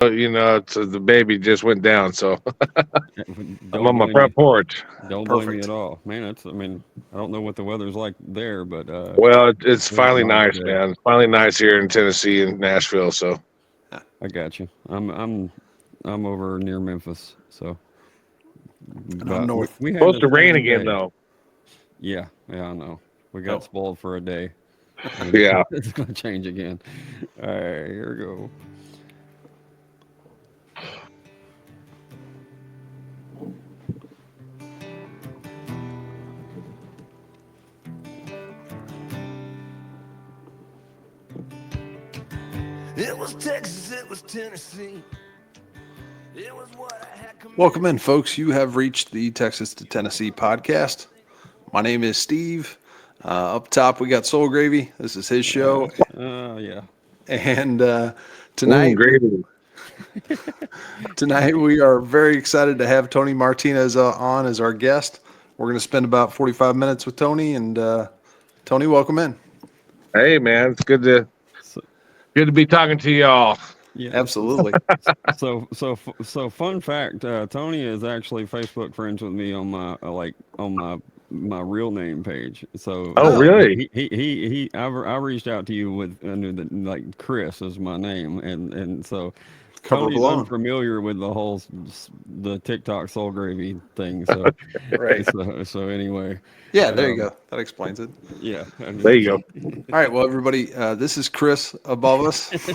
the baby just went down, so I'm Don't on my blame you. front porch. Don't blame you Perfect. at all, man. I don't know what the weather's like there, but Well, it's it was a finally nice nice, day. man. It's finally nice here in Tennessee and Nashville. So, I got you. I'm over near Memphis, so And I'm but we, north. we had supposed the to rain same again, day. though. Yeah, yeah, I know. We got Oh, spoiled for a day, and Yeah. it's gonna change again. All right, here we go. It was Texas, it was Tennessee. It was what I had come. welcome in, folks. You have reached the Texas to Tennessee podcast. My name is Steve. Up top, we got Soul Gravy. This is his show. Yeah. And Mm, tonight, gravy. tonight we are very excited to have Tony Martinez on as our guest. We're going to spend about 45 minutes with Tony. And Tony, welcome in. Hey, man, it's So, good to be talking to y'all. yeah. Absolutely. So fun fact, Tony is actually Facebook friends with me on my my real name page. So Oh, Oh, really? I reached out to you with I knew that like Chris is my name, and so cover Tony's blown. unfamiliar with the TikTok soul gravy thing. So Right. so anyway, Yeah, there you um, go. That explains it. yeah. There you go. All right. Well, everybody, this is Chris above us,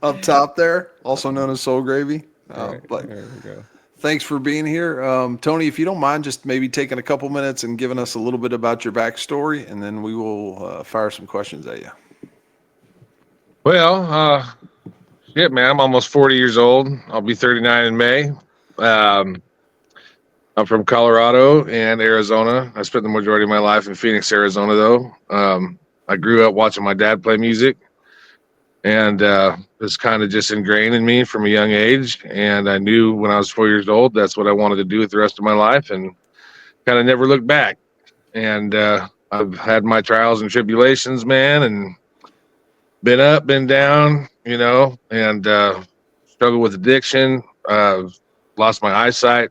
up top there, also known as Soul Gravy. All right, But there we go. thanks for being here. Tony, if you don't mind just maybe taking a couple minutes and giving us a little bit about your backstory, and then we will fire some questions at you. Well, shit, man, I'm almost 40 years old. I'll be 39 in May. Um, I'm from Colorado and Arizona. I spent the majority of my life in Phoenix, Arizona, though. I grew up watching my dad play music, and it's kind of just ingrained in me from a young age. And I knew when I was 4 years old that's what I wanted to do with the rest of my life, and kind of never looked back. And I've had my trials and tribulations, man, and been up, been down, and struggled with addiction. Lost my eyesight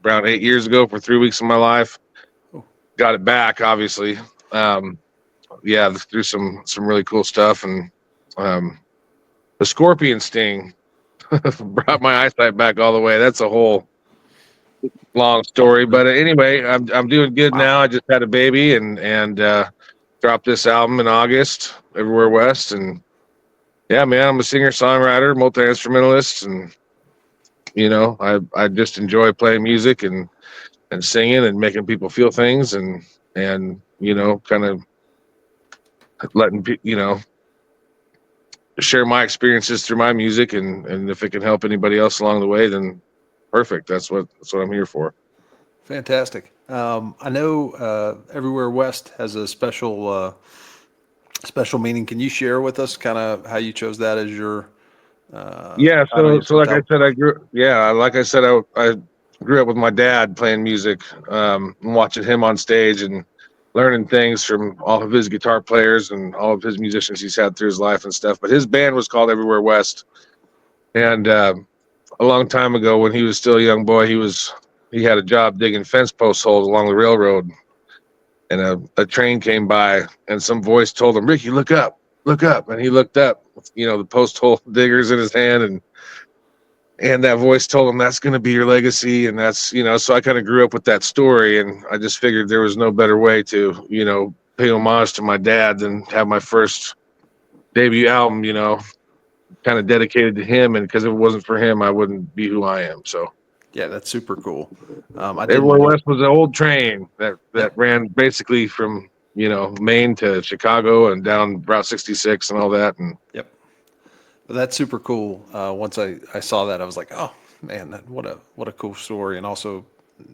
around 8 years ago for 3 weeks of my life. Got it back, obviously. Um, yeah, through some really cool stuff, and the scorpion sting brought my eyesight back all the way. That's a whole long story, but anyway, I'm doing good Wow. now. I just had a baby, and dropped this album in August, Everywhere West, and yeah, man, I'm a singer songwriter, multi instrumentalist, and I just enjoy playing music and singing and making people feel things, and kind of letting share my experiences through my music, and if it can help anybody else along the way, then perfect. That's what I'm here for. Fantastic. I know Everywhere West has a special meaning. Can you share with us kind of how you chose that as your Yeah, title, so your so like I subtitle? said, I grew up with my dad playing music, and watching him on stage and learning things from all of his guitar players and all of his musicians he's had through his life and stuff. But his band was called Everywhere West, and a long time ago, when he was still a young boy, he had a job digging fence post holes along the railroad, and a train came by, and some voice told him, "Ricky, look up," and he looked up, the post hole diggers in his hand, and that voice told him that's going to be your legacy, and that's so I kind of grew up with that story, and I just figured there was no better way to pay homage to my dad than have my first debut album kind of dedicated to him, and because if it wasn't for him I wouldn't be who I am. So Yeah, that's super cool. I didn't Everywhere know. West was an old train that Yeah, ran basically from Maine to Chicago and down Route 66 and all that. And yep. But that's super cool. Once I saw that, I was like, oh man, what a cool story, and also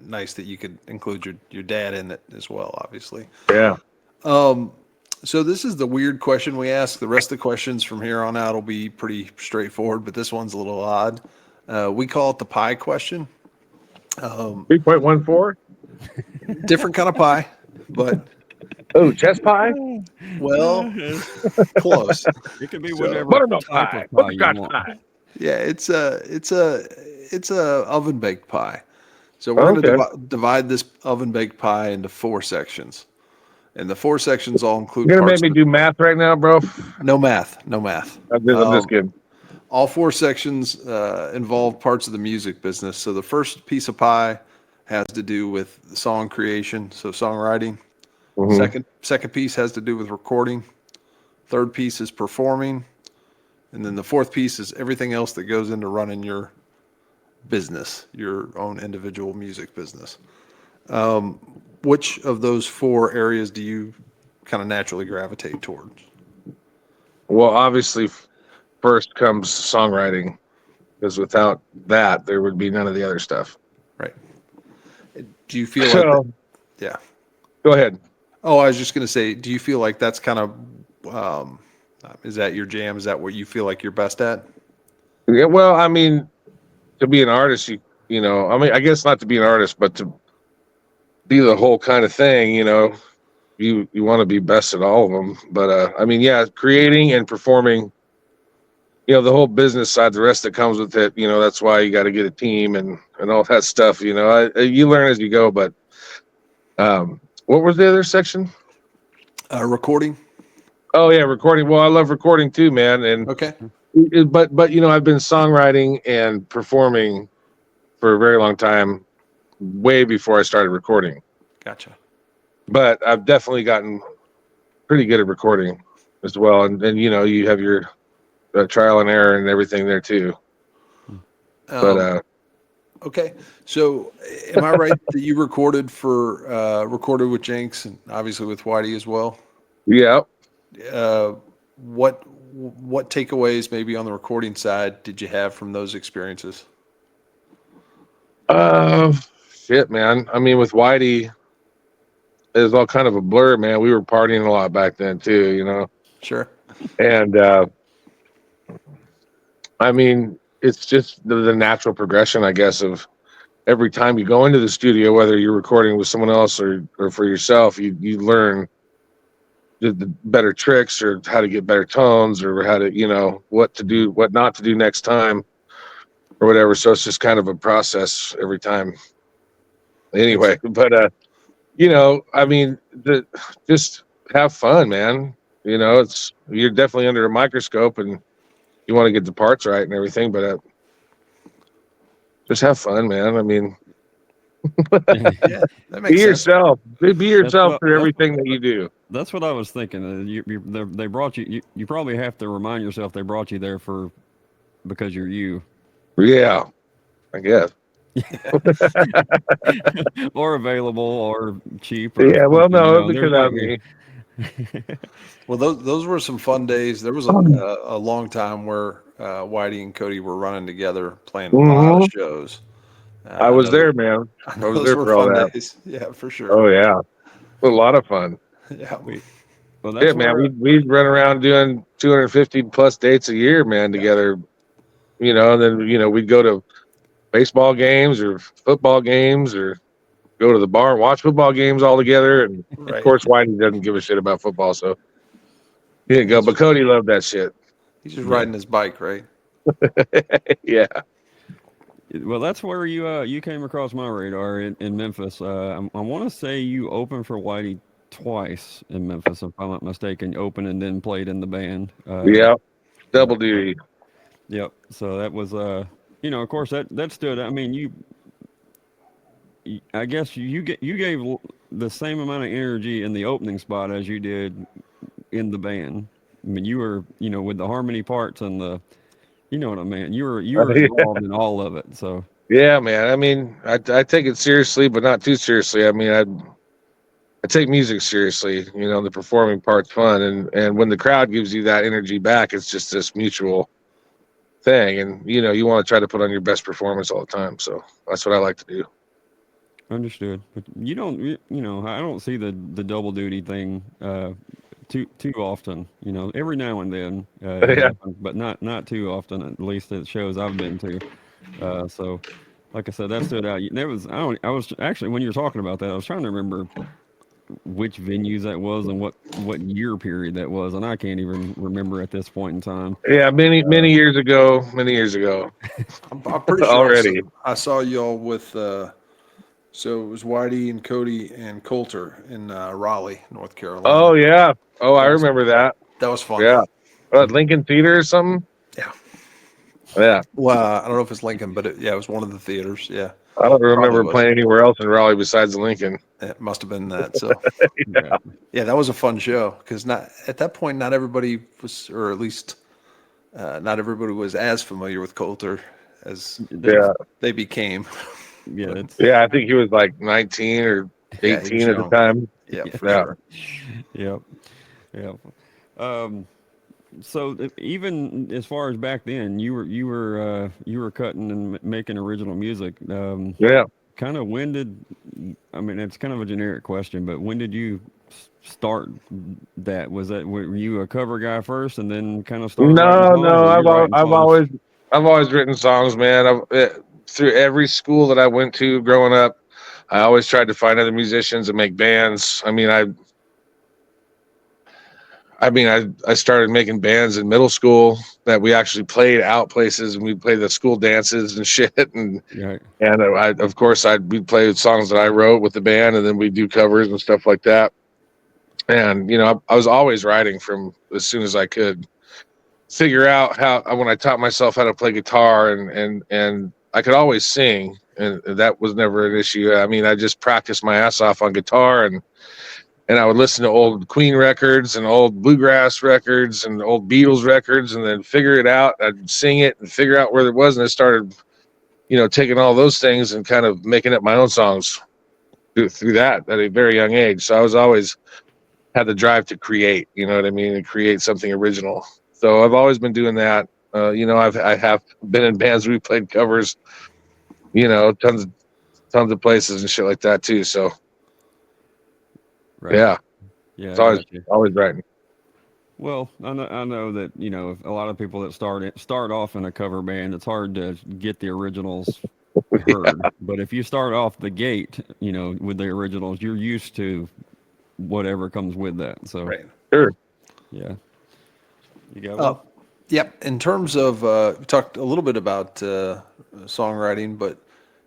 nice that you could include your dad in it as well, obviously. yeah, So this is the weird question we ask. The rest of the questions from here on out will be pretty straightforward, but this one's a little odd. We call it the pie question. 3.14. Different kind of pie, but Oh, chess pie, well, close. It can be So whatever buttermilk type pie, of pie you butterscotch want. pie. Yeah, it's a oven baked pie. So we're going Okay. to divide this oven baked pie into 4 sections, and the 4 sections all include You're gonna make parts me of do math right now, bro? no math, no math. I'm just kidding. All 4 sections involve parts of the music business. So the first piece of pie has to do with song creation, so songwriting. Hmm. Second piece has to do with recording. Third piece is performing, and then the fourth piece is everything else that goes into running your business, your own individual music business. Which of those 4 areas do you kind of naturally gravitate towards? Well, obviously, first comes songwriting, because without that, there would be none of the other stuff. Right. Do you feel like that? So, Yeah. go ahead. Oh, I was just going to say, do you feel like that's kind of, is that your jam? Is that what you feel like you're best at? Yeah, well, I mean, to be an artist, I mean, I guess not to be an artist, but to be the whole kind of thing, you want to be best at all of them. But I mean, yeah, creating and performing, the whole business side, the rest that comes with it, that's why you got to get a team and all that stuff. You learn as you go. But what was the other section? Recording. Oh yeah, recording. Well, I love recording too, man. And Okay. but I've been songwriting and performing for a very long time, way before I started recording. Gotcha. But I've definitely gotten pretty good at recording as well. And you have your trial and error and everything there too. But Okay. So am I right that you recorded with Jinx and obviously with Whitey as well? yeah. What takeaways maybe on the recording side did you have from those experiences? Shit, man. I mean, with Whitey, it was all kind of a blur, man. We were partying a lot back then too, Sure. and I mean, it's just the natural progression, I guess, of every time you go into the studio, whether you're recording with someone else or for yourself, you learn the better tricks or how to get better tones or how to, what to do, what not to do next time or whatever. So it's just kind of a process every time. Anyway, but I mean, just have fun, man. You're definitely under a microscope and you want to get the parts right and everything, but just have fun, man. I mean, Yeah, that be makes sense. yourself. Be yourself what- for everything that you do. That's what I was thinking. They brought you, you probably have to remind yourself they brought you there because you're you. Yeah, I guess. Or available or cheap. Or Yeah, well, something, no, there because might of be- me. Well, those were some fun days. There was a long time where Whitey and Cody were running together, playing a lot of shows. I was know there, man. I was those there were for all fun that. days. Yeah, for sure. Oh yeah, a lot of fun. Yeah. Well, Yeah, that's man. where We'd run around doing 250 plus dates a year, man, together. And then we'd go to baseball games or football games or go to the bar and watch football games all together. And of Right. course, Whitey doesn't give a shit about football, so he didn't go. But Cody loved that shit. He's just riding his bike, right? Yeah. Well, that's where you came across my radar in Memphis. I want to say you opened for Whitey twice in Memphis, if I'm not mistaken. You opened and then played in the band. Yeah. Double duty. Yep. So that was of course that stood. I mean, I guess you gave the same amount of energy in the opening spot as you did in the band. I mean, you were with the harmony parts and the. You know what I mean? You were involved in all of it. So Yeah, man. I mean, I take it seriously, but not too seriously. I mean, I take music seriously. The performing part's fun, and when the crowd gives you that energy back, it's just this mutual thing. And you want to try to put on your best performance all the time. So that's what I like to do. understood. But you don't. I don't see the double duty thing too often. Every now and then it Yeah. happens, but not too often. At least at shows I've been to. So, like I said, that stood out. There was I was actually when you were talking about that, I was trying to remember which venues that was and what year period that was, and I can't even remember at this point in time. Yeah, many years ago. Many years ago. I'm pretty sure Already. I saw y'all with, so it was Whitey and Cody and Coulter in Raleigh, North Carolina. Oh yeah. Oh, I That was- remember that. That was fun. Yeah. Lincoln Theater or something. Yeah. Yeah. Well, I don't know if it's Lincoln, but it was one of the theaters. Yeah. I don't remember was. playing anywhere else in Raleigh besides Lincoln. It must have been that. So, Yeah. yeah, that was a fun show because not at that point, not everybody was, or at least not everybody was as familiar with Coulter as they became. Yeah, it's, Yeah, I think he was like 19 or Yeah, he 18 was at the young. time. Yeah, for Yeah. sure. Yep. Yep. So even as far as back then, you were cutting and making original music. Yeah. Kind of when did, I mean, it's kind of a generic question, but when did you start that? Were you a cover guy first and then kind of started writing songs, No. or you're writing songs? I've always written songs, man. Through every school that I went to growing up, I always tried to find other musicians and make bands. I started making bands in middle school that we actually played out places, and we played the school dances and shit. And Yeah. we'd play songs that I wrote with the band, and then we'd do covers and stuff like that. And I was always writing from as soon as I could figure out when I taught myself how to play guitar, and I could always sing, and that was never an issue. I mean, I just practiced my ass off on guitar, and I would listen to old Queen records and old bluegrass records and old Beatles records, and then figure it out. I'd sing it and figure out where it was, and I started, taking all those things and kind of making up my own songs through that at a very young age. So I was always had the drive to create, you know what I mean, and create something original. So I've always been doing that. I have been in bands where we played covers, tons of places and shit like that too. So Right. yeah, Yeah. it's I always got you. writing. Well, I know that a lot of people that start off in a cover band, it's hard to get the originals heard. But if you start off the gate, with the originals, you're used to whatever comes with that. So Right. Sure. yeah, you got one? Yep. In terms of, we talked a little bit about songwriting, but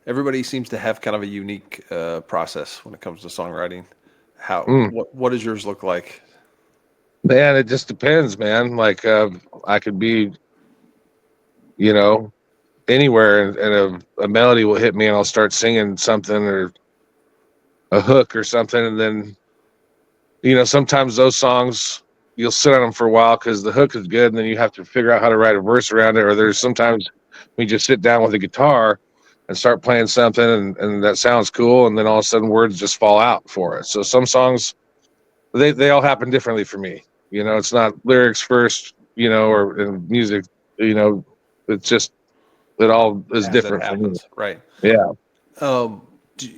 everybody seems to have kind of a unique process when it comes to songwriting. What does yours look like? Man, it just depends, man. Like I could be, anywhere, and a melody will hit me, and I'll start singing something or a hook or something, and then sometimes those songs you'll sit on them for a while because the hook is good, and then you have to figure out how to write a verse around it. Or there's sometimes we just sit down with a guitar and start playing something, and that sounds cool, and then all of a sudden words just fall out for it. So some songs, they all happen differently for me. It's not lyrics first, or in music, it's just, it all is As it different for me. happens, right? Yeah. Do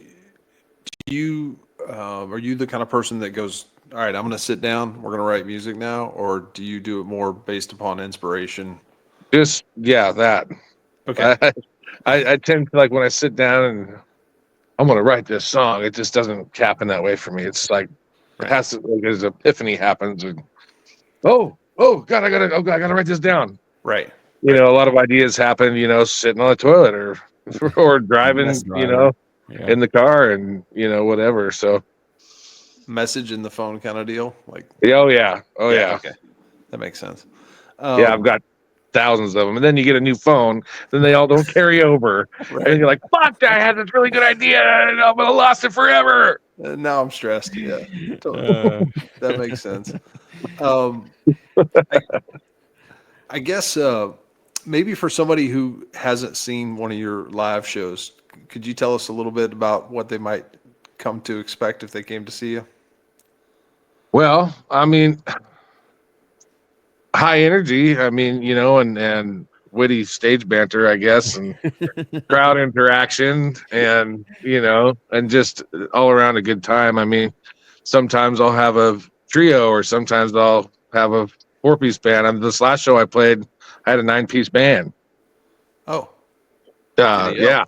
you are you the kind of person that goes, all right, I'm going to sit down, we're going to write music now, or do you do it more based upon inspiration? Just, yeah, that. Okay. I tend to, like, when I sit down and I'm going to write this song, it just doesn't happen that way for me. It's like, it has to, like, as epiphany happens, and oh God, I gotta write this down. Right. A lot of ideas happen, sitting on the toilet or driving, Yeah. in the car, and whatever. So Message in the phone kind of deal. Like, oh yeah. okay. That makes sense. Yeah, I've got thousands of them, and then you get a new phone, then they all don't carry over, and then you're like, fuck, I had this really good idea, and I'm gonna lost it forever. Now I'm stressed. Yeah, that makes sense. I guess maybe for somebody who hasn't seen one of your live shows, could you tell us a little bit about what they might come to expect if they came to see you? Well, I mean, high energy. I mean, and witty stage banter, I guess, and crowd interaction, and and just all around a good time. I mean, sometimes I'll have a trio, or sometimes I'll have a 4-piece band. This last show I played, I had a 9-piece band. Oh, Yeah.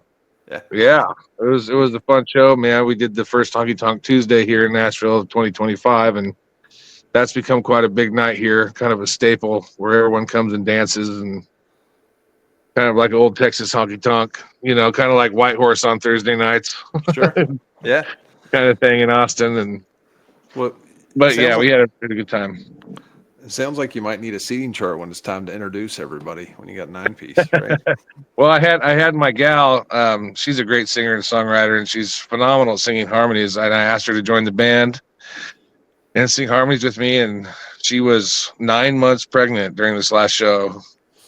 Yeah, it was a fun show, man. We did the first Honky Tonk Tuesday here in Nashville of 2025, and that's become quite a big night here, kind of a staple where everyone comes and dances, and kind of like old Texas honky tonk, kind of like White Horse on Thursday nights, Sure. Yeah. kind of thing in Austin. And Well, but yeah, sounds we had a pretty good time. it sounds like you might need a seating chart when it's time to introduce everybody when you got 9-piece, right? Well, I had my gal. She's a great singer and songwriter, and she's phenomenal at singing harmonies. And I asked her to join the band and sing harmonies with me. And she was 9 months pregnant during this last show,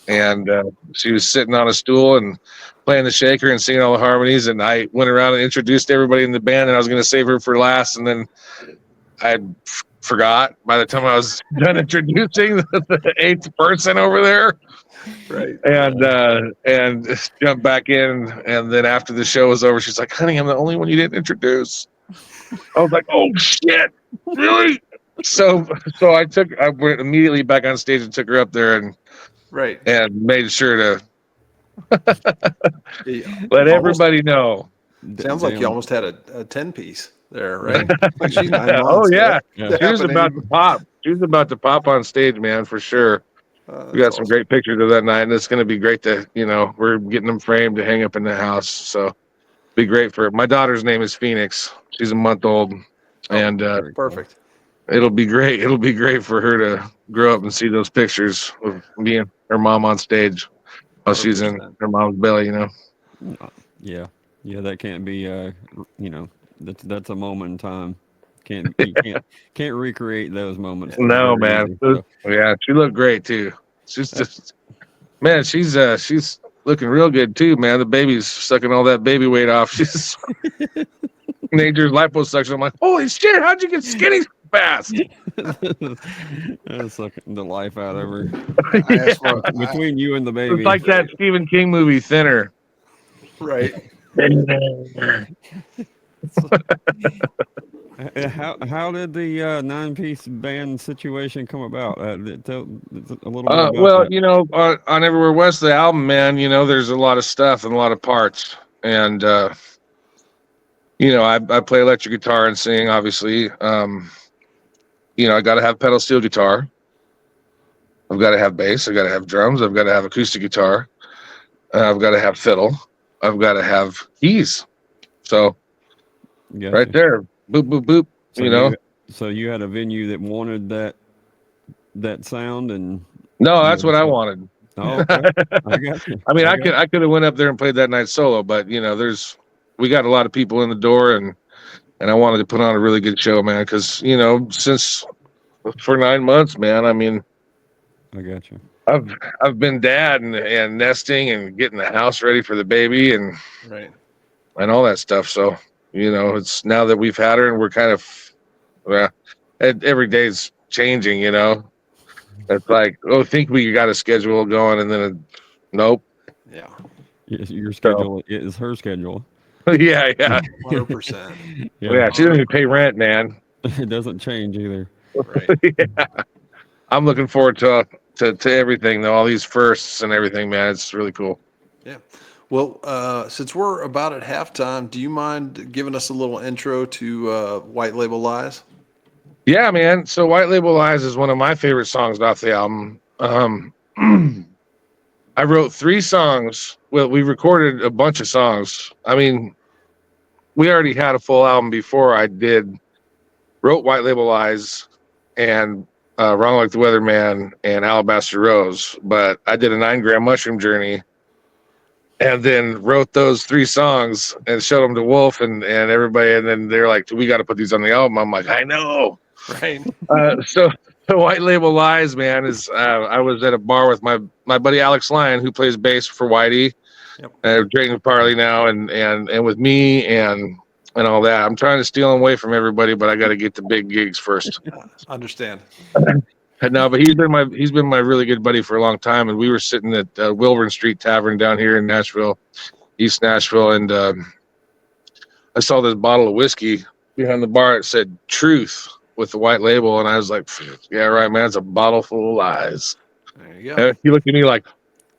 and she was sitting on a stool and playing the shaker and singing all the harmonies. And I went around and introduced everybody in the band, and I was going to save her for last, and then I forgot by the time I was done introducing the eighth person over there. Right. And jumped back in, and then after the show was over, she's like, "Honey, I'm the only one you didn't introduce." I was like, "Oh shit, really?" So I went immediately back on stage and took her up there and Right. made sure to Yeah. let everybody know. Sounds like you Damn. almost had a 10-piece there, right? Like she's 9 months. Oh yeah, Yeah. she was about to pop. She was about to pop on stage, man, for sure. We got some great pictures of that night, and it's going to be great to, we're getting them framed to hang up in the house. So be great for her. My daughter's name is Phoenix. She's a month old, and Very cool. Perfect. it'll be great. It'll be great for her to grow up and see those pictures of me and her mom on stage while she's in 100%. her mom's belly, Yeah, that can't be. That's a moment in time. You can't recreate those moments. No, Very man. easy, so. Yeah, she looked great too. She's just, man, she's looking real good too, man. The baby's sucking all that baby weight off. She's nature's liposuction. I'm like, holy shit, how'd you get skinny so fast? That's sucking the life out of her. I asked for, Between you and the baby. It's like that Stephen King movie, Thinner. right. How did the 9-piece band situation come about? Tell a little bit about Well, that. on Everywhere West, the album, man, there's a lot of stuff and a lot of parts. And, I play electric guitar and sing, obviously. I got to have pedal steel guitar. I've got to have bass. I've got to have drums. I've got to have acoustic guitar. I've got to have fiddle. I've got to have keys. So Gotcha. right there, boop, boop, boop, So you had a venue that wanted that sound, and No, that's what I wanted. oh, okay. I got you. I mean, I could have went up there and played that night solo, but we got a lot of people in the door, and I wanted to put on a really good show, man. Because since for 9 months, man, I mean, I got you. I've been dad and nesting and getting the house ready for the baby and Right. all that stuff. So it's now that we've had her and we're kind of every day's changing. It's like, think we got a schedule going, and then nope. Yeah. Your schedule is her schedule. yeah. 100%. Yeah, she doesn't even pay rent, man. It doesn't change either. Right. Yeah. I'm looking forward to everything, though, all these firsts and everything, man. It's really cool. Yeah. Well, since we're about at halftime, do you mind giving us a little intro to White Label Lies? Yeah, man. So White Label Lies is one of my favorite songs off the album. I wrote 3 songs. Well, we recorded a bunch of songs. I mean, we already had a full album before I wrote White Label Lies and Wrong Like the Weatherman and Alabaster Rose. But I did a 9-gram mushroom journey and then wrote those 3 songs and showed them to Wolf and everybody. And then they're like, we got to put these on the album. I'm like, I know. Right. So the White Label Lies, man, is I was at a bar with my buddy Alex Lyon, who plays bass for Whitey, drinking Parley now, and with me and all that. I'm trying to steal him away from everybody, but I got to get the big gigs first. Understand. No, but he's been my really good buddy for a long time, and we were sitting at Wilburn Street Tavern down here in Nashville, East Nashville, and I saw this bottle of whiskey behind the bar. It said Truth with the white label, and I was like, yeah, right, man, it's a bottle full of lies. There you go. And he looked at me like,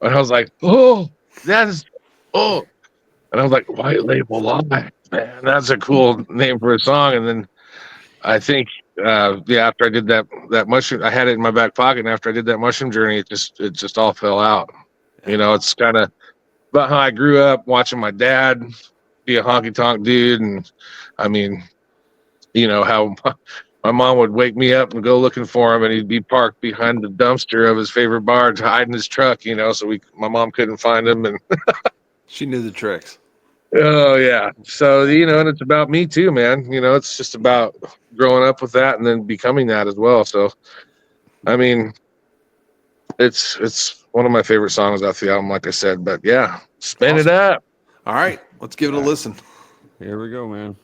and I was like, oh, that is, oh. And I was like, White Label Live, man, that's a cool name for a song. And then I think, after I did that mushroom, I had it in my back pocket. And after I did that mushroom journey, it just all fell out. You know, it's kind of about how I grew up watching my dad be a honky tonk dude. And I mean, you know, how my mom would wake me up and go looking for him, and he'd be parked behind the dumpster of his favorite bar to hide in his truck, you know, so my mom couldn't find him. And She knew the tricks. oh yeah. So, you know, and it's about me too, man. You know, it's just about growing up with that and then becoming that as well. So, I mean, it's one of my favorite songs off the album, like I said, but yeah, spin it up. All right, let's give it a listen. Here we go, man.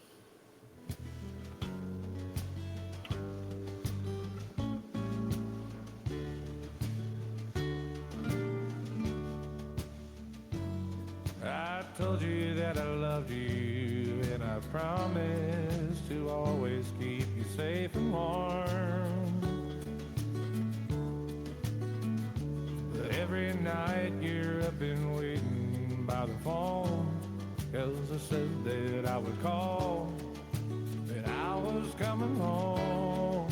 I told you that I loved you, and I promised to always keep you safe and warm. But every night you're up and waiting by the phone, 'cause I said that I would call, that I was coming home.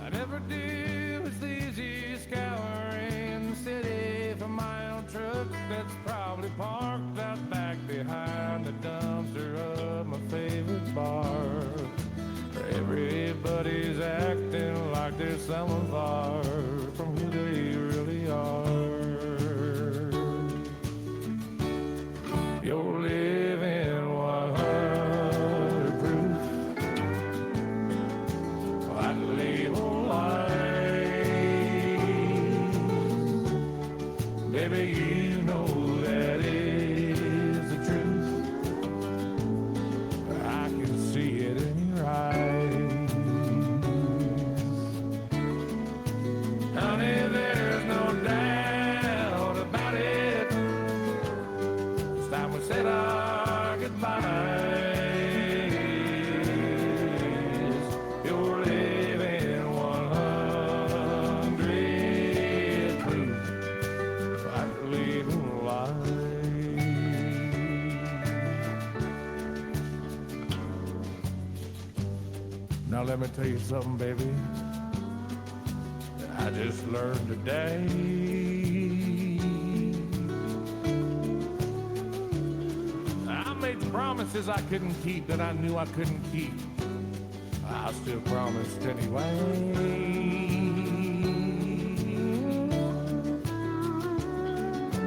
I never do, it's easy scouring the city for my own truck that's probably parked out back behind the dumpster of my favorite bar. Everybody's acting like they're someone far from who they really are. You're living 100 proof. White label life. Baby, you know that is the truth. I can see it in your eyes. Honey, there's no doubt about it. It's time we said our goodbyes. You're living 100 proof. White label life. Now let me tell you something, baby, that I just learned today. I made promises I couldn't keep, that I knew I couldn't keep. I still promised anyway.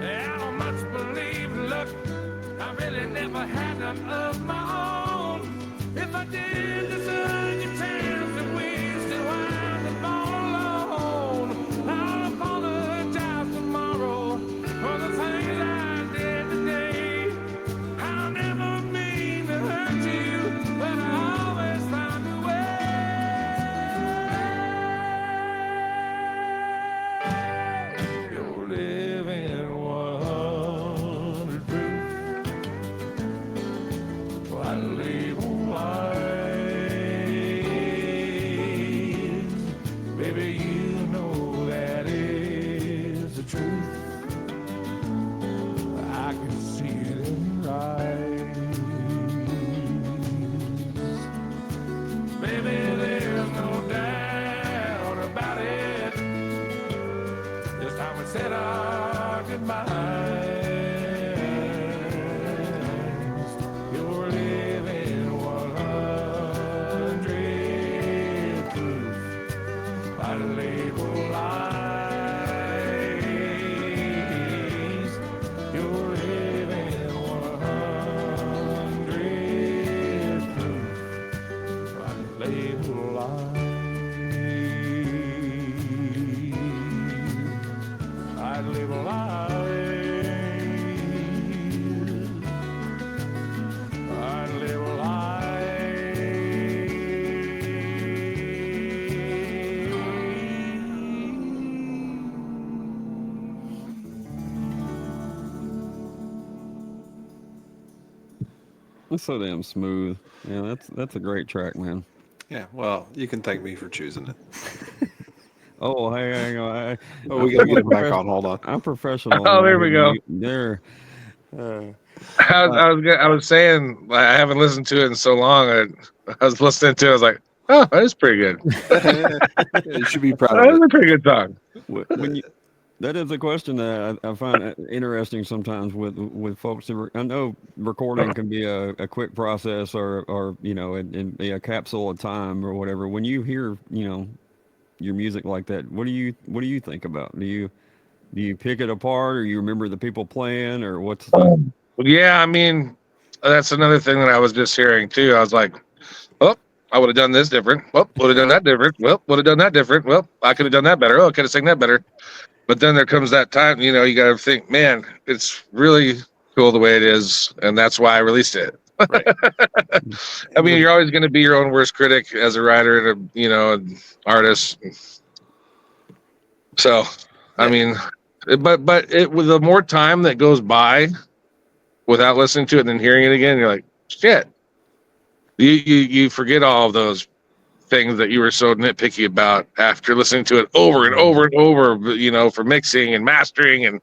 I don't much believe in luck. I really never had none of my own. If I did, there's a good chance that we still wind up all alone. I'll apologize tomorrow for the things I did today. I'll never mean to hurt you, but I always find a way. You're living 100 proof. White label lies. Baby, you know that is the truth. I can see it in your eyes. Baby, there's no doubt about it. This time we said our goodbyes. You're living 100 proof. White label lies. You're living 100 proof. White label lies. White label lies. White label That's so damn smooth. Yeah, that's a great track, man. Yeah, well, you can thank me for choosing it. Oh, hey, Oh, we got to get it back on. Hold on. I'm professional. Oh, there we go. There. I was saying I haven't listened to it in so long. I was listening to it. I was like, oh, that's pretty good. You should be proud That of was it. a pretty good song. When you, that is a question that I find interesting sometimes with folks. I know recording can be a quick process or and be a capsule of time or whatever. When you hear your music like that, what do you think about? Do you pick it apart, or you remember the people playing, or what's the? Yeah, I mean, that's another thing that I was just hearing too. I was like, well, I would have done this different. Well, would have done that different. Well, would have done that different. Well, I could have done that better. Oh, I could have sang that better. But then there comes that time, you got to think, man, it's really cool the way it is, and that's why I released it. Right. I mean, you're always going to be your own worst critic as a writer and an artist. So, I mean, but with the more time that goes by without listening to it and then hearing it again, you're like, shit. You forget all of those things that you were so nitpicky about after listening to it over and over and over, for mixing and mastering. And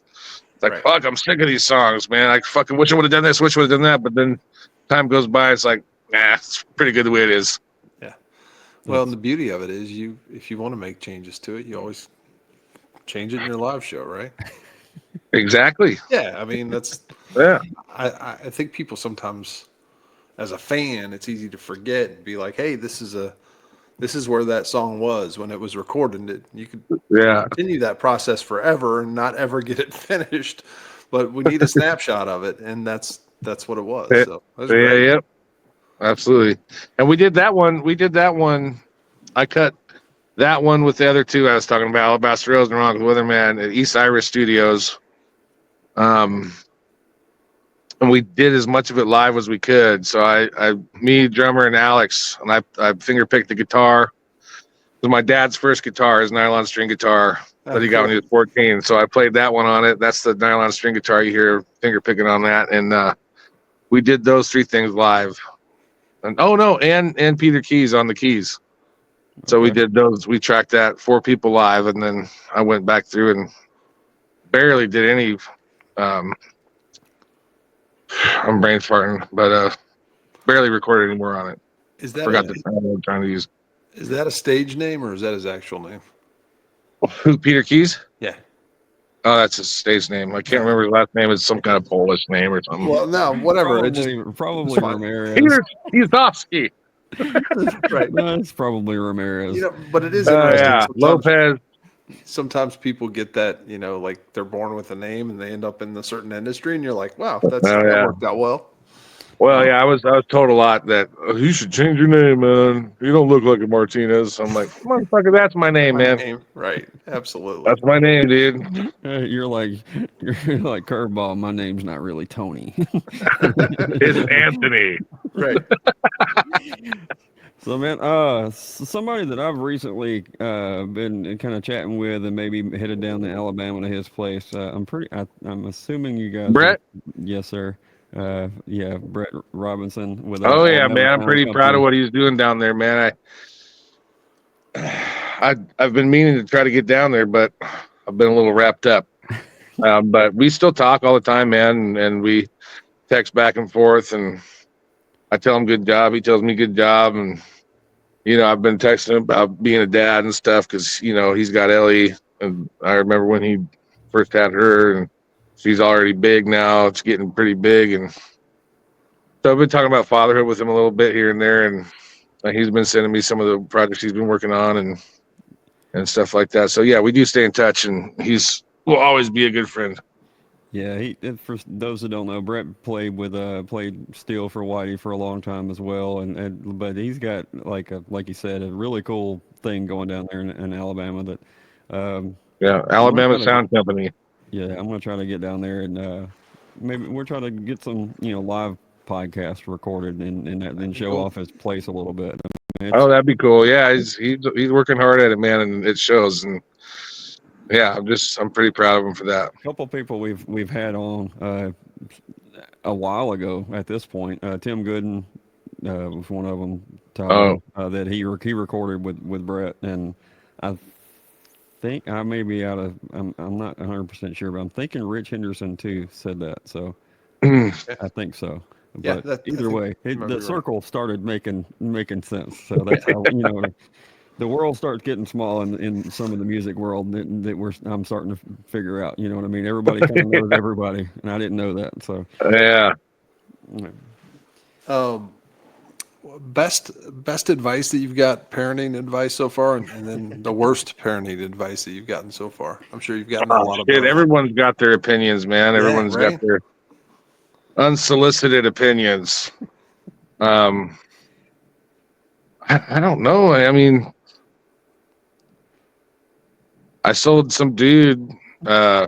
it's like, fuck, I'm sick of these songs, man. I fucking wish I would have done this, wish I would have done that. But then time goes by, it's like, it's pretty good the way it is. Yeah. Well, and the beauty of it is if you want to make changes to it, you always change it in your live show, right? Exactly. Yeah. I mean, that's, Yeah. I think people sometimes, as a fan, it's easy to forget and be like, hey, this is where that song was when it was recorded. You could continue that process forever and not ever get it finished, but we need a snapshot of it, and that's what it was. So that was great. Yep, absolutely. And we did that one. I cut that one with the other two I was talking about, Alabaster Rose and Wrong with Weatherman at East Iris Studios. And we did as much of it live as we could. So me, drummer, and Alex, and I finger picked the guitar. It was my dad's first guitar, his nylon string guitar that he got when he was 14. So I played that one on it. That's the nylon string guitar you hear finger picking on that. And we did those three things live. And and Peter Keys on the keys. So we did those. We tracked that 4 people live, and then I went back through and barely did any. I'm brain farting, but barely recorded anymore on it. Forgot the sound I'm trying to use. Is that a stage name or is that his actual name? Who, Peter Keys? Yeah. Oh, that's his stage name. I can't remember his last name. It's some kind of Polish name or something. Well, no, whatever. Probably Ramirez. Peter Keysowski. Right. No, it's probably Ramirez. But it is interesting. Lopez. Sometimes people get that, like they're born with a name and they end up in a certain industry, and you're like, wow, that worked out well. Well, yeah, I was told a lot that you should change your name, man. You don't look like a Martinez. I'm like, motherfucker, that's my name, man. Right, absolutely. That's my name, dude. You're like Curveball. My name's not really Tony. It's Anthony. Right. So, man, somebody that I've recently been kind of chatting with and maybe headed down to Alabama to his place. I'm assuming you guys. Brett? Yes, sir. Brett Robinson with. Man, I'm pretty proud of what he's doing down there, man. I've been meaning to try to get down there, but I've been a little wrapped up. But we still talk all the time, man, and we text back and forth, and I tell him good job, he tells me good job, and I've been texting him about being a dad and stuff because he's got Ellie, and I remember when he first had her, and she's already big now. It's getting pretty big, and so I've been talking about fatherhood with him a little bit here and there, and he's been sending me some of the projects he's been working on and stuff like that. So yeah, we do stay in touch, and will always be a good friend. Yeah, for those that don't know, Brett played steel for Whitey for a long time as well, but he's got like you said, a really cool thing going down there in Alabama that. Alabama Sound Company. Yeah, I'm gonna try to get down there and maybe we're trying to get some live podcast recorded and show off his place a little bit. That'd be cool. Yeah, he's working hard at it, man, and it shows. And yeah, I'm pretty proud of him for that. A couple people we've had on a while ago at this point. Tim Gooden was one of them. That he recorded with Brett, and I think I may be I'm not 100% sure, but I'm thinking Rich Henderson too said that. So I think so. Yeah, But I either think way, you might be the right. circle started making sense. So that's how, the world starts getting small in some of the music world that I'm starting to figure out. You know what I mean? Everybody kind of knows everybody, and I didn't know that. So Yeah. Best advice that you've got, parenting advice so far, and then the worst parenting advice that you've gotten so far. I'm sure you've gotten a lot of Shit, both. everyone's got their opinions, man. Yeah, Everyone's got right? their unsolicited opinions. I don't know. I mean, I sold some dude. I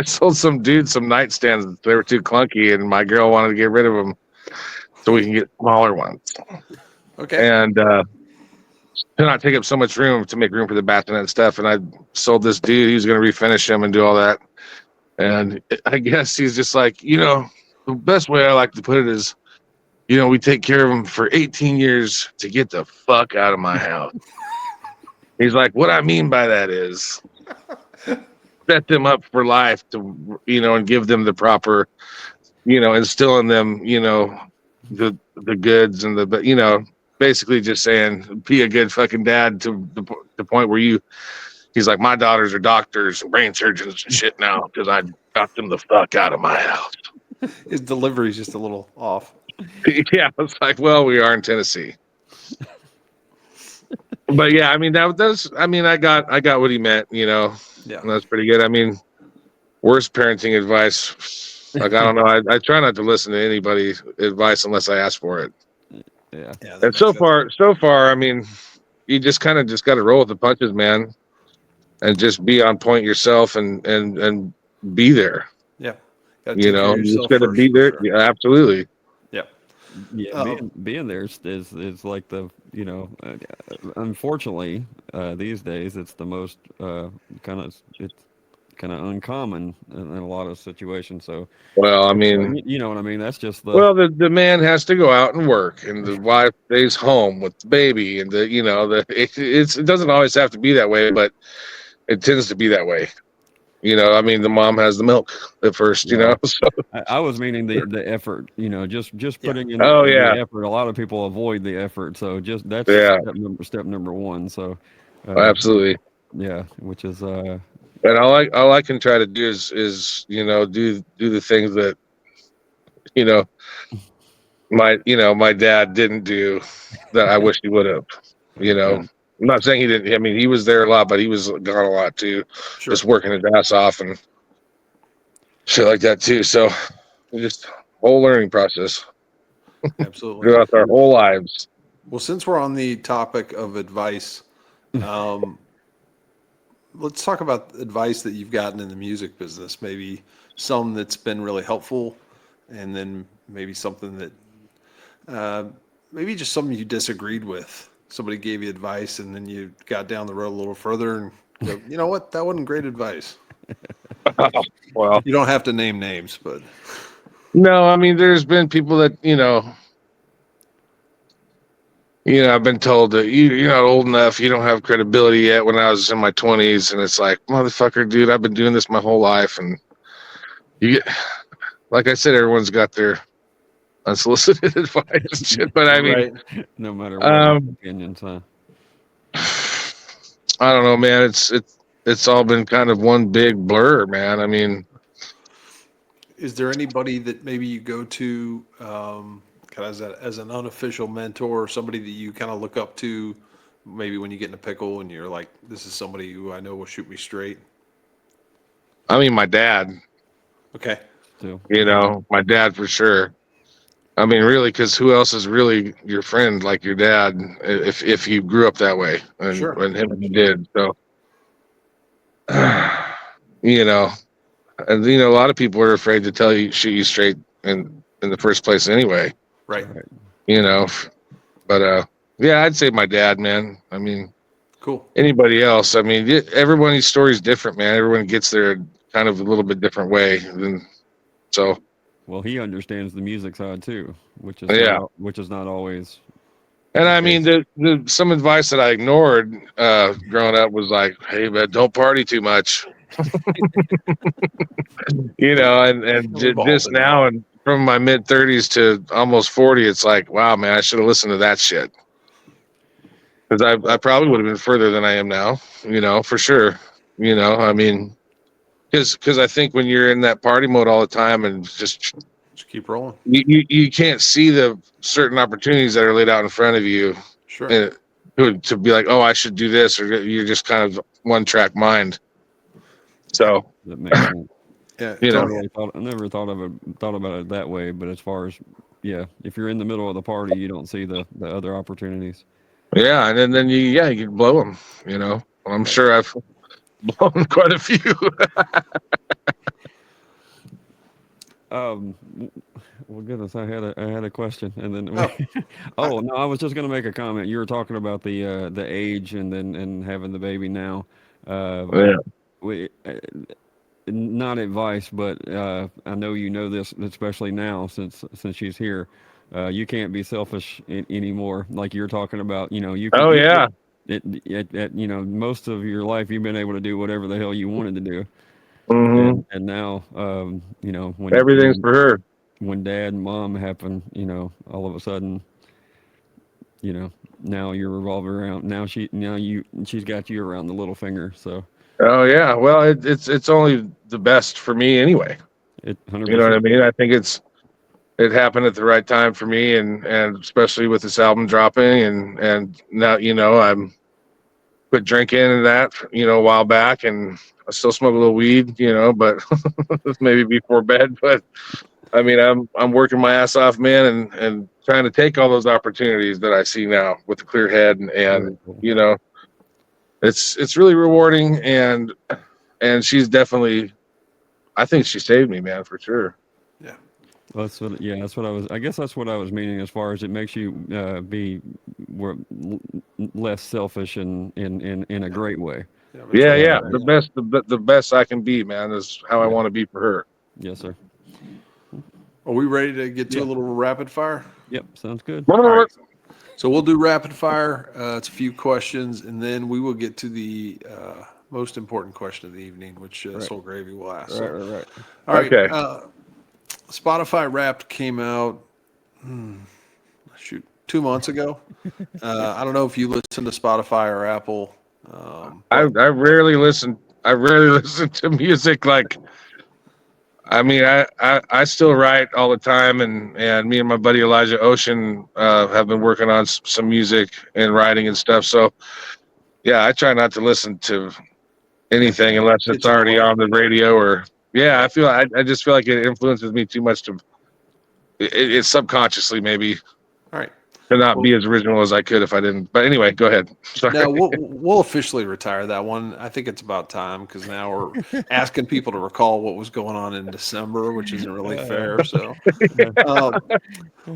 sold some dude some nightstands. They were too clunky, and my girl wanted to get rid of them so we can get smaller ones. Okay. And to not take up so much room, to make room for the bassinet and stuff. And I sold this dude. He was going to refinish them and do all that. And I guess he's just like, the best way I like to put it is, we take care of them for 18 years to get the fuck out of my house. He's like, what I mean by that is set them up for life to, and give them the proper, instill in them, the goods and basically just saying, be a good fucking dad to the point where he's like, my daughters are doctors and brain surgeons and shit now because I got them the fuck out of my house. His delivery's just a little off. Yeah, it's like, well, we are in Tennessee. But yeah, I mean, I got what he meant, Yeah. and that's pretty good. I mean, worst parenting advice. Like, I don't know. I try not to listen to anybody's advice unless I ask for it. yeah, And so far, I mean, you just kind of got to roll with the punches, man, and just be on point yourself and be there. Yeah. You just got to be there. Sure. Yeah, absolutely. yeah. Being there is like the unfortunately these days it's the most it's kind of uncommon in a lot of situations. So Well, I mean, you know what I mean. That's just the the man has to go out and work, and the wife stays home with the baby, and it doesn't always have to be that way, but it tends to be that way. I mean, the mom has the milk at first, Yeah. So I was meaning the effort, just putting in Oh, the yeah. effort. A lot of people avoid the effort, so just that's Yeah. step number one. So absolutely. yeah, which is And all I can try to do is do the things that my dad didn't do that I wish he would have. I'm not saying he didn't. I mean, he was there a lot, but he was gone a lot too, Sure. just working his ass off and shit like that too. So just whole learning process Absolutely. throughout our whole lives. Well, since we're on the topic of advice, let's talk about advice that you've gotten in the music business. Maybe some that's been really helpful, and then maybe something that, maybe just something you disagreed with. Somebody gave you advice, and then you got down the road a little further and go, you know what? That wasn't great advice. Well, You don't have to name names, but no, I mean, there's been people that I've been told that you're not old enough, you don't have credibility yet. When I was in my 20s, and it's like, motherfucker, dude, I've been doing this my whole life, and you get, like I said, everyone's got their unsolicited advice and shit. But I mean, right. no matter what opinions, huh? I don't know, man. It's all been kind of one big blur, man. I mean, Is there anybody that maybe you go to kind of as an unofficial mentor, or somebody that you kind of look up to, maybe when you get in a pickle and you're like, this is somebody who I know will shoot me straight? I mean, my dad. Okay. Too. My dad for sure. I mean, really, because who else is really your friend like your dad if you grew up that way, and Sure. and him did. So, and a lot of people are afraid to shoot you straight in the first place anyway. Right. But yeah, I'd say my dad, man. I mean, Cool. anybody else? I mean, everybody's story is different, man. Everyone gets there kind of a little bit different way, so. Well, he understands the music side too, which is not always. And I mean, some advice that I ignored growing up was like, "Hey, man, don't party too much." You know, and We've all just been there. now, and from my mid 30s to almost 40, it's like, wow, man, I should have listened to that shit. Because I probably would have been further than I am now, you know, for sure. You know, I mean, because I think when you're in that party mode all the time and just Just keep rolling. you can't see the certain opportunities that are laid out in front of you Sure. and to be like, oh, I should do this, or you're just kind of one track mind. So, That makes sense. Yeah. you know, I never thought about it that way. But as far as if you're in the middle of the party, you don't see the other opportunities. yeah, and then you can blow them. You know, I'm sure I've blown quite a few. Well, goodness, I had a question, and then no, I was just going to make a comment. You were talking about the age and having the baby now. Yeah. We, not advice, but I know you know this, especially now since she's here. You can't be selfish anymore, like you're talking about. You know, you can. Oh yeah. Most of your life you've been able to do whatever the hell you wanted to do, Hmm. and now, Everything's for her. when dad and mom happen, all of a sudden, now you're revolving around. She's got you around the little finger. So Oh yeah. Well, it's only the best for me anyway. it You know what I 100%. mean? I think it happened at the right time for me, and especially with this album dropping, and now I'm quit drinking and that a while back, and I still smoke a little weed, but maybe before bed. But I mean, I'm working my ass off, man, and trying to take all those opportunities that I see now with a clear head, and Very cool. it's really rewarding, and she's definitely, I think she saved me, man, for sure. Yeah. Well, that's what I was. I guess that's what I was meaning. As far as it makes you be less selfish in a great way. Yeah. The best I can be, man, is how I want to be for her. Yes, sir. Are we ready to get to Yeah. a little rapid fire? Yep, sounds good. All right. So we'll do rapid fire. It's a few questions, and then we will get to the most important question of the evening, which Soul Gravy will ask. So, Right. all right. Okay. Spotify Wrapped came out, 2 months ago. I don't know if you listen to Spotify or Apple. I rarely listen. I rarely listen to music. Like, I mean, I still write all the time, and me and my buddy Elijah Ocean have been working on some music and writing and stuff. So, yeah, I try not to listen to anything unless it's already on the radio or. Yeah, I just feel like it influences me too much it's subconsciously maybe all right. to not be as original as I could if I didn't. But anyway, go ahead. Sorry. Now we'll officially retire that one. I think it's about time because now we're asking people to recall what was going on in December, which isn't really fair. So, I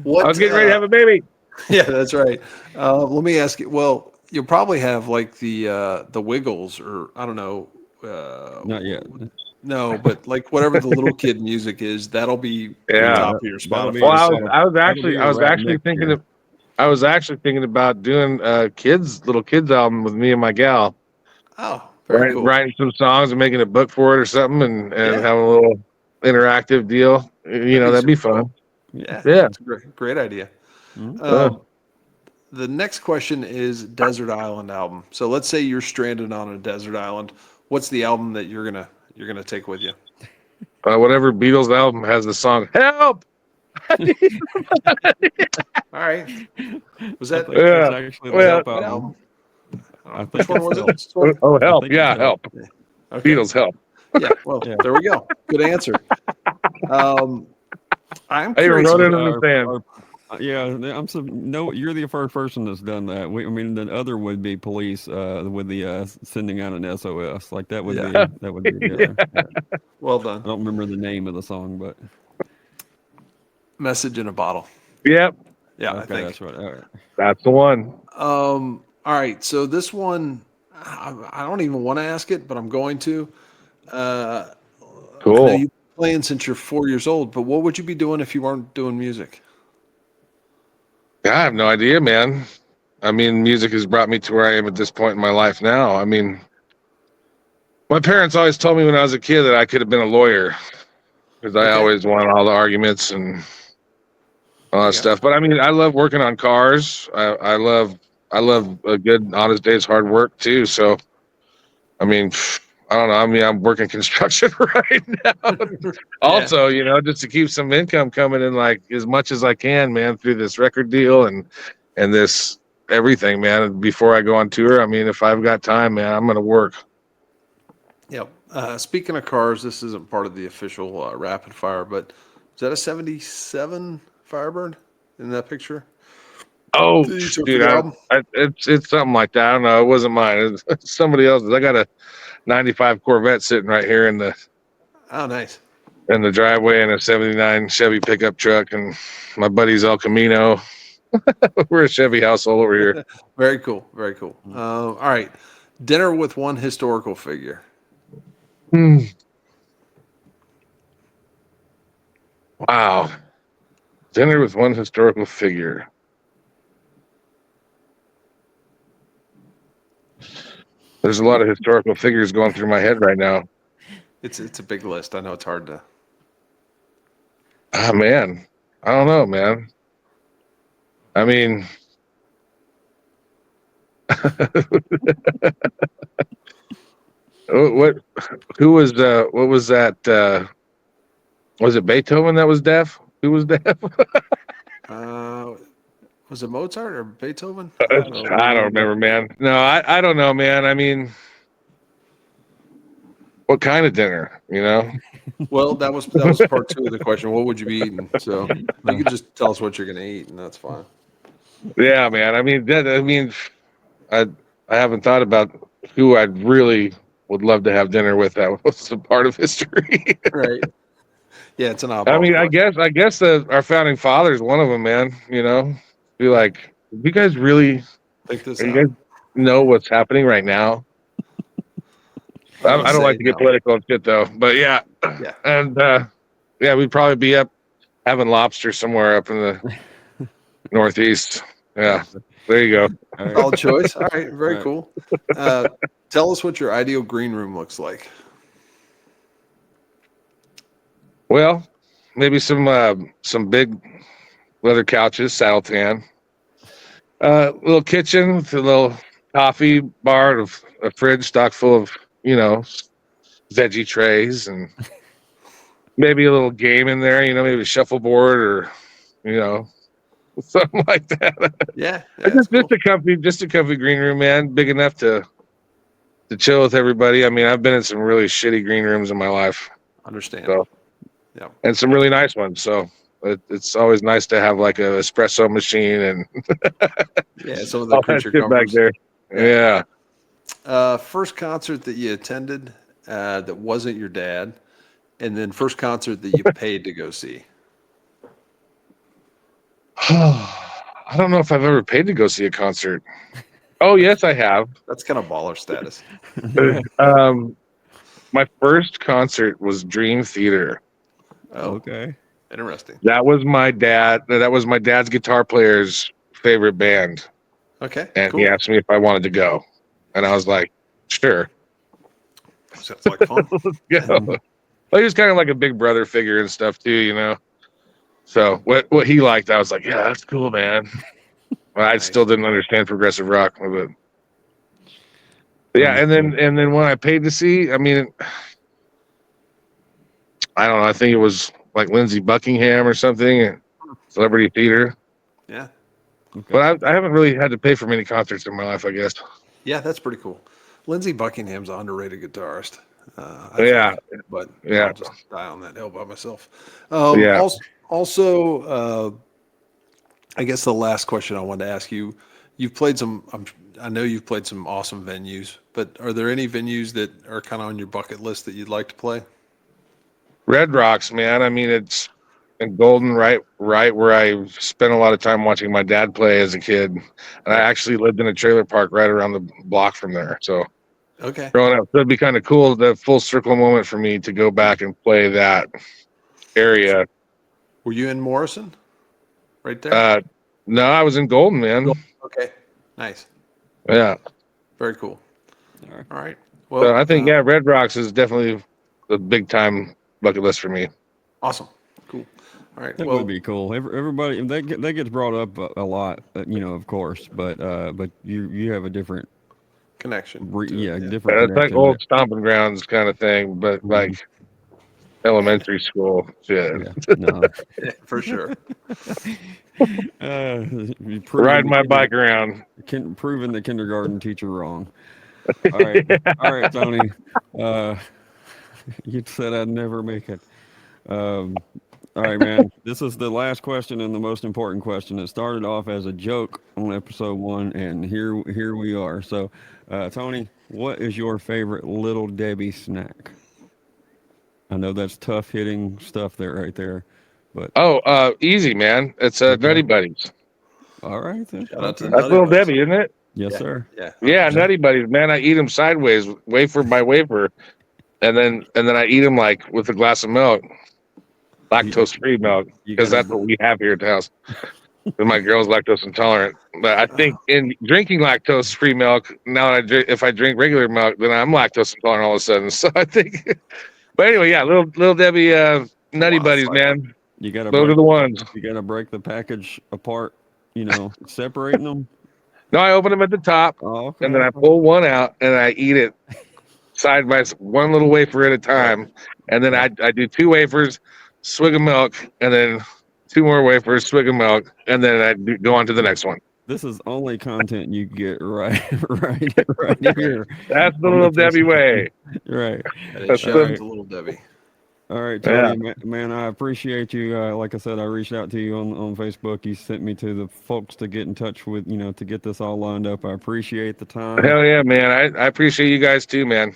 was getting ready to have a baby. Yeah, that's right. Let me ask you. Well, you'll probably have like the Wiggles, or I don't know. Not yet. No, but like whatever the little kid music is, that'll be Yeah. top of your That'll be Spotify. Well, I was That'll be actually thinking about doing a little kids album with me and my gal. Oh, very cool. Writing some songs and making a book for it or something, and Yeah. having a little interactive deal. That'd be super fun. cool. Yeah, Yeah. it's a great idea. Mhm. The next question is Desert Island album. So let's say you're stranded on a desert island. What's the album that you're gonna take with you? Whatever Beatles album has the song "Help." All right. Was I that think that's actually the help that album. album? I Which think one was it's it? This one? Oh, help! think Yeah, it's help! Okay. Beatles, help! Yeah. Well, Yeah. there we go. Good answer. I'm I even curious. wrote it in Our- the sand. No, you're the first person that's done that. The other would be Police with the sending out an SOS. Like that would Yeah. be the other. Yeah. Well I done. don't remember the name of the song, but Message in a Bottle. Yep, Yeah, okay, I think. that's right. All right. that's the one. All right. So this one, I don't even want to ask it, but I'm going to. I know Cool. you've been playing since you're 4 years old, but what would you be doing if you weren't doing music? I have no idea, man. I mean, music has brought me to where I am at this point in my life now. I mean, My parents always told me when I was a kid that I could have been a lawyer because I Okay. always won all the arguments and all that Yeah. stuff. But I mean, I love working on cars. I love a good honest day's hard work too. So I mean, I don't know. I mean, I'm working construction right now. Also, you know, just to keep some income coming in, like as much as I can, man, through this record deal and this everything, man. Before I go on tour, I mean, if I've got time, man, I'm gonna work. Yep. Speaking of cars, this isn't part of the official rapid fire, but is that a 77 Firebird in that picture? Oh, That you took for dude, the album? it's something like that. I don't know. It wasn't mine. It's somebody else's. I got a '95 Corvette sitting right here Oh, nice. in the driveway, and a '79 Chevy pickup truck, and my buddy's El Camino. We're a Chevy household over here. Very cool. Very cool. All right. Dinner with one historical figure. Hmm. Wow. Dinner with one historical figure. There's a lot of historical figures going through my head right now. It's a big list. I know it's hard to. Ah, man. I don't know, man. I mean, what? Who was? What was that? Was it Beethoven that was deaf? Who was deaf? Was it Mozart or Beethoven? I don't remember, man. No, I don't know, man. I mean, what kind of dinner? You know? Well, that was part two of the question. What would you be eating? So you could just tell us what you're going to eat, and that's fine. Yeah, man. I mean, I haven't thought about who I really would love to have dinner with. That was a part of history. Right. Yeah, it's an oddball. I mean, question. I guess our founding fathers, one of them, man. You know, be like, do you guys really? Think this You out. guys know what's happening right now? I don't like to get political and shit though, but yeah. Yeah. And yeah, we'd probably be up having lobster somewhere up in the Northeast. Yeah, there you go. All right. Solid choice. All right, very Right. cool. Tell us what your ideal green room looks like. Well, maybe some big leather couches, saddle tan. Little kitchen with a little coffee bar, a fridge stocked full of, you know, veggie trays, and maybe a little game in there, you know, maybe a shuffleboard or, you know, something like that. Yeah, that's Just cool. just a comfy green room, man, big enough to chill with everybody. I mean, I've been in some really shitty green rooms in my life, Understand. so Yeah. and some really nice ones. So it's always nice to have like a espresso machine and Yeah, some of the all that creature shit back comforts. there. Yeah. First concert that you attended that wasn't your dad, and then first concert that you paid to go see. I don't know if I've ever paid to go see a concert. Oh, yes, I have. That's kind of baller status. My first concert was Dream Theater. Oh, Okay. interesting. That was my dad's guitar player's favorite band. Okay, And cool. he asked me if I wanted to go. And I was like, sure. Sounds like fun. Yeah. Well, he was kind of like a big brother figure and stuff too, you know. So what he liked, I was like, yeah, that's cool, man. Well, I Nice. still didn't understand progressive rock, but yeah. And then when I paid to see, I mean, I don't know. I think it was like Lindsey Buckingham or something, Celebrity Theater. Yeah. Okay. But I haven't really had to pay for many concerts in my life, I guess. Yeah, that's pretty cool. Lindsey Buckingham's an underrated guitarist. Yeah. But Yeah. I'll just die on that hill by myself. Yeah. Also, I guess the last question I wanted to ask you, you've played I know you've played some awesome venues, but are there any venues that are kind of on your bucket list that you'd like to play? Red Rocks, man. I mean, it's in Golden, right where I spent a lot of time watching my dad play as a kid. And I actually lived in a trailer park right around the block from there. So Okay. growing up, so it'd be kind of cool, the full circle moment for me to go back and play that area. Were you in Morrison? Right there? No, I was in Golden, man. Okay. Nice. Yeah. Very cool. All right. All right. Well, So I think Red Rocks is definitely a big time bucket list for me. awesome. Cool. All right. That Well, would be cool. Everybody that gets brought up a lot, of course. But you have a different, connection. to it, yeah, different It's like connection. old stomping grounds kind of thing, but like elementary school shit. Yeah, no. Yeah, for sure. You Riding my bike around. proving the kindergarten teacher wrong. All right, all right, Tony. You said I'd never make it. All right, man. This is the last question and the most important question. It started off as a joke on episode 1, and here we are. So, Tony, what is your favorite Little Debbie snack? I know that's tough hitting stuff right there, but Easy, man. It's Nutty Buddies. all right then. Shout out to the That's Nutty Little Buddies. Debbie, isn't it? Yes, Yeah. sir. Yeah. Yeah, Nutty Buddies, man. I eat them sideways, wafer by wafer, and then I eat them like with a glass of milk, lactose-free milk, because that's what we have here at the house. And my girl's lactose intolerant, but I think in drinking lactose-free milk now, if I drink regular milk, then I'm lactose intolerant all of a sudden. So I think, but anyway, yeah, little Debbie, Nutty Buddies, man. You gotta Those are the ones. You gotta break the package apart. Separating them. No, I open them at the top, Oh, okay. and then I pull one out and I eat it side by one little wafer at a time, and then I do 2 wafers, swig of milk, and then 2 more wafers, swig of milk, and then I go on to the next one. This is only content you get right here. That's the Little Debbie way. Right. Hey, shout out to Little Debbie. All right, Tony, man, I appreciate you. Like I said, I reached out to you on Facebook. You sent me to the folks to get in touch with, to get this all lined up. I appreciate the time. Hell yeah, man. I appreciate you guys too, man.